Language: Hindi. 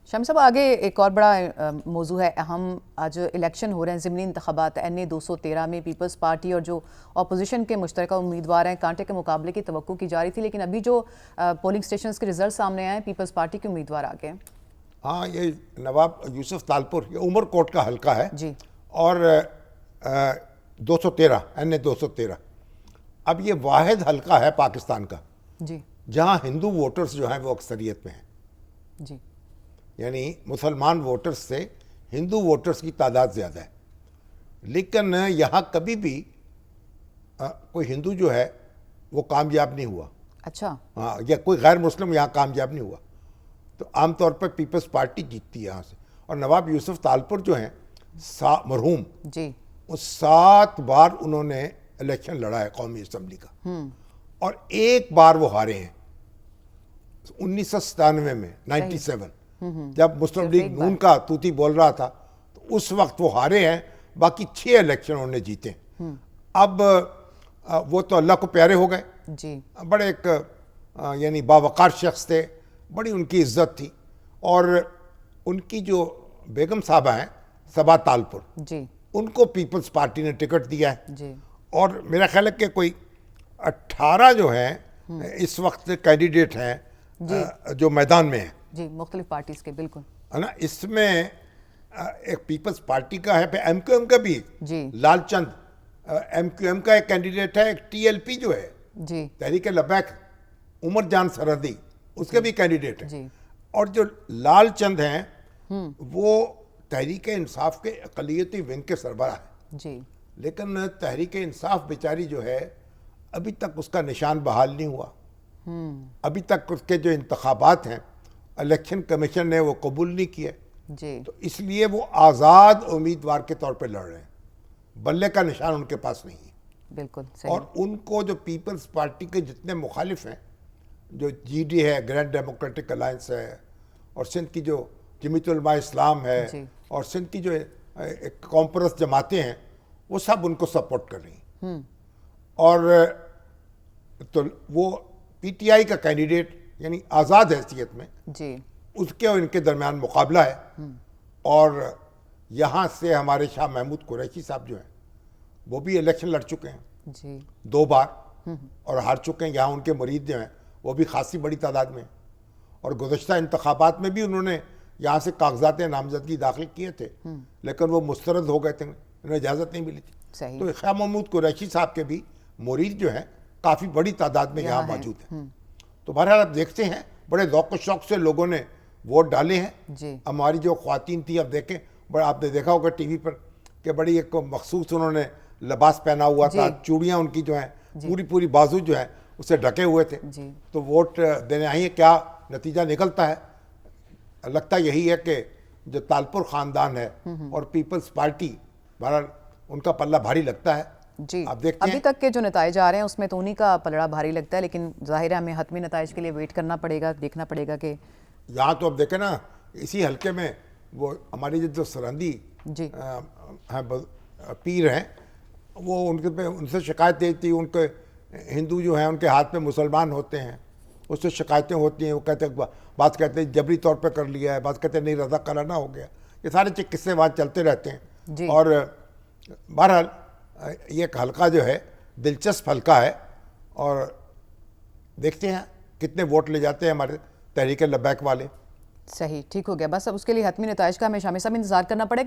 शामी साहब, आगे एक और बड़ा मौजू है अहम। आज इलेक्शन हो रहे हैं, ज़िमनी इंतखाबात NA 213 में पीपल्स पार्टी और जो अपोजिशन के मुश्तरका उम्मीदवार हैं, कांटे के मुकाबले की तवक्को की जा रही थी, लेकिन अभी जो पोलिंग स्टेशन के रिजल्ट सामने आए, पीपल्स पार्टी के उम्मीदवार आगे हैं। हाँ, ये नवाब यूसुफ तालपुर, ये उमरकोट का हल्का है जी। और 213 NA 213 अब ये वाहिद हल्का है पाकिस्तान का जी जहाँ हिंदू वोटर्स जो हैं वो अक्सरियत में हैं। जी। यानी मुसलमान वोटर्स से हिंदू वोटर्स की तादाद ज़्यादा है, लेकिन यहाँ कभी भी कोई हिंदू जो है वो कामयाब नहीं हुआ। अच्छा। हाँ, या कोई गैर मुस्लिम यहाँ कामयाब नहीं हुआ। तो आमतौर पर पीपल्स पार्टी जीतती है यहाँ से। और नवाब यूसुफ तालपुर जो हैं मरहूम जी, वो 7 बार उन्होंने इलेक्शन लड़ा है कौमी असम्बली का, और एक बार वो हारे हैं 1997 में 97 जब मुस्लिम लीग नून का तूती बोल रहा था, तो उस वक्त वो हारे हैं। बाकी 6 इलेक्शन उन्होंने जीते। अब वो तो अल्लाह को प्यारे हो गए जी। बड़े एक यानी बावकार शख्स थे, बड़ी उनकी इज्जत थी। और उनकी जो बेगम साहबा हैं सबा तालपुर जी, उनको पीपल्स पार्टी ने टिकट दिया है जी। और मेरा ख्याल है कि कोई 18 जो हैं इस वक्त कैंडिडेट हैं जो मैदान में हैं जी, मुख्तलिफ पार्टीज के, बिल्कुल है ना। इसमें एक पीपल्स पार्टी का है, MQM का भी जी लालचंद MQM का एक कैंडिडेट है। एक TLP जो है जी तहरीक लबैक उमर जान सरहदी, उसके भी कैंडिडेट हैं। जी और जो लालचंद हैं वो तहरीक इंसाफ के अक़लियती विंग के सरबराह हैं। जी। लेकिन तहरीक इंसाफ बेचारी जो है अभी तक उसका निशान बहाल नहीं हुआ। अभी तक उसके जो इंतखाबात हैं इलेक्शन कमीशन ने वो कबूल नहीं किए, जी। तो इसलिए वो आज़ाद उम्मीदवार के तौर पे लड़ रहे हैं। बल्ले का निशान उनके पास नहीं है। बिल्कुल सही। और उनको जो पीपल्स पार्टी के जितने मुखालिफ हैं, जो GD है, ग्रैंड डेमोक्रेटिक अलायंस है, और सिंध की जो जमीयत उलमा इस्लाम है, और सिंध की जो कॉम्परस जमातें हैं, वो सब उनको सपोर्ट कर रही हैं। और तो वो PTI का कैंडिडेट यानी आज़ाद हैसियत में जी उसके और इनके दरमियान मुकाबला है। और यहाँ से हमारे शाह महमूद कुरैशी साहब जो हैं वो भी इलेक्शन लड़ चुके हैं जी 2 बार और हार चुके हैं। यहाँ उनके मुरीद जो हैं वो भी खासी बड़ी तादाद में। और गुज़श्ता इंतखाबात में भी उन्होंने यहाँ से कागजात नामजदगी दाखिल किए थे, लेकिन वो मुस्तरद हो गए थे, उन्हें इजाज़त नहीं मिली थी। सही। तो शाह महमूद कुरैशी साहब के भी मुरीद जो हैं काफ़ी बड़ी तादाद में यहाँ मौजूद हैं। तो बहरहाल आप देखते हैं बड़े ज़ौक़ शौक़ से लोगों ने वोट डाले हैं। जी। हमारी जो ख्वातीन थी, अब देखें, बड़ा आपने देखा होगा टीवी पर कि बड़ी एक मखसूस उन्होंने लिबास पहना हुआ था, चूड़ियाँ उनकी जो हैं पूरी बाजू जो है उससे ढके हुए थे। जी। तो वोट देने आई है। क्या नतीजा निकलता है? लगता यही है कि जो तालपुर ख़ानदान है और पीपल्स पार्टी, बहरहाल उनका पल्ला भारी लगता है। जी। आप देखते अभी तक के जो नताइज आ रहे हैं उसमें तो उन्हीं का पलड़ा भारी लगता है, लेकिन जाहिर है हमें हतमी नताइज के लिए वेट करना पड़ेगा, देखना पड़ेगा कि यहाँ तो अब देखें ना, इसी हल्के में वो हमारी जो सरहदी जी पीर हैं, वो उनके पे उनसे शिकायत देती, उनके हिंदू जो हैं उनके हाथ पे मुसलमान होते हैं, उससे शिकायतें होती हैं। वो कहते बात कहते हैं जबरी तौर पे कर लिया है, बात कहते हैं नहीं रज़ा कराना हो गया। ये सारे किस्से वहाँ चलते रहते हैं। और बहरहाल ये एक हल्का जो है दिलचस्प हल्का है, और देखते हैं कितने वोट ले जाते हैं हमारे तहरीक लबैक वाले। सही, ठीक हो गया। बस अब उसके लिए हतमी नताइज का हमें शामी साहब इंतजार करना पड़ेगा।